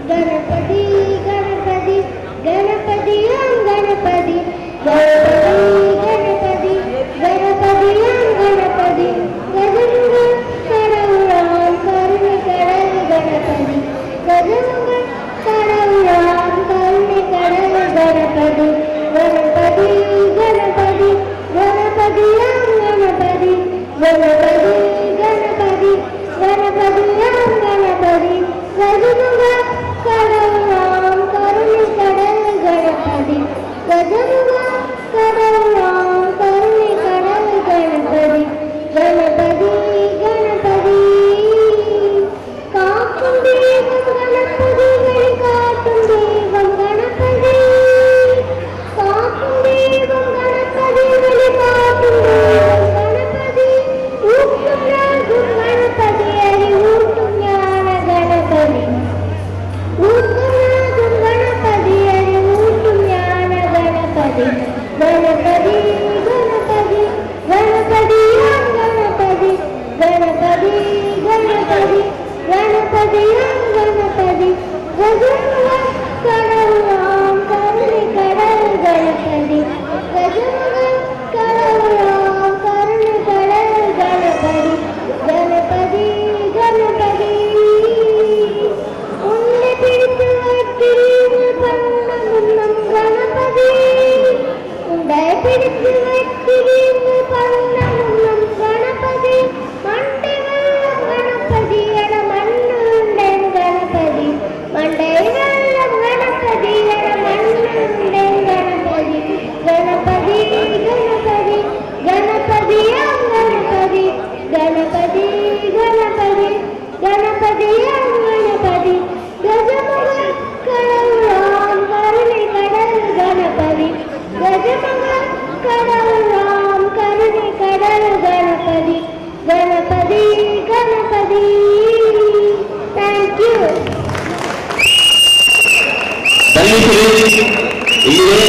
गणपति गणपति गणपति गणपति गणपति गणपति गणपति गजमुख கடவுளாம் கருணை கடல் கணபதி கஜமுக கடவுளாம் கருணை கடல் கணபதி கணபதி கணபதி கணபதியாம் கணபதி கணபதி கணபதி கணபதியாம் கணபதி கஜமுக கடவுளாம் கருணை கடல் கணபதி கஜமுக கடவுளாம் கருணை கடல் கணபதி கணபதி கணபதி காக்கும் தெய்வம் கணபதி வழிகாட்டும் தெய்வம் கணபதி காக்கும் தெய்வம் கணபதி வழிகாட்டும் தெய்வம் கணபதி ஊட்டும் நாகும் கணபதி அறிவூட்டும் ஞான கணபதி ஊட்டும் நாகும் கணபதி அறிவூட்டும் ஞான கணபதி கணபதி கணபதி கணபதியாம் கணபதி கணபதி கணபதி கணபதியாம் கணபதி கஜமுக கடவுளாம் கருணை கடல் கணபதி கஜமுக கடவுளாம் கருணை கடல் கணபதி கணபதி கணபதி உன்னை பிடித்து வைக்கிறீர்கள் பண்ண முன்னம் கணபதி உன்னை பிடித்து வைக்கிறீர்கள் பண்ண முன்னம் கணபதி மண்டை வெள்ளம் கணபதி என மண்ணுண்டேன் கணபதி மண்டை வெள்ளம் கணபதி என மண்ணுண்டேன் கணபதி கணபதி கணபதி கணபதியாம் கணபதி கணபதி கணபதி கணபதியாம் கணபதி கஜமுக கடவுளாம் கருணை கடல் கணபதி கஜமுக கடவுளாம் கருணை கடல் கணபதி கணபதி கணபதி தேங்க்யூ தயவு செய்து இங்கே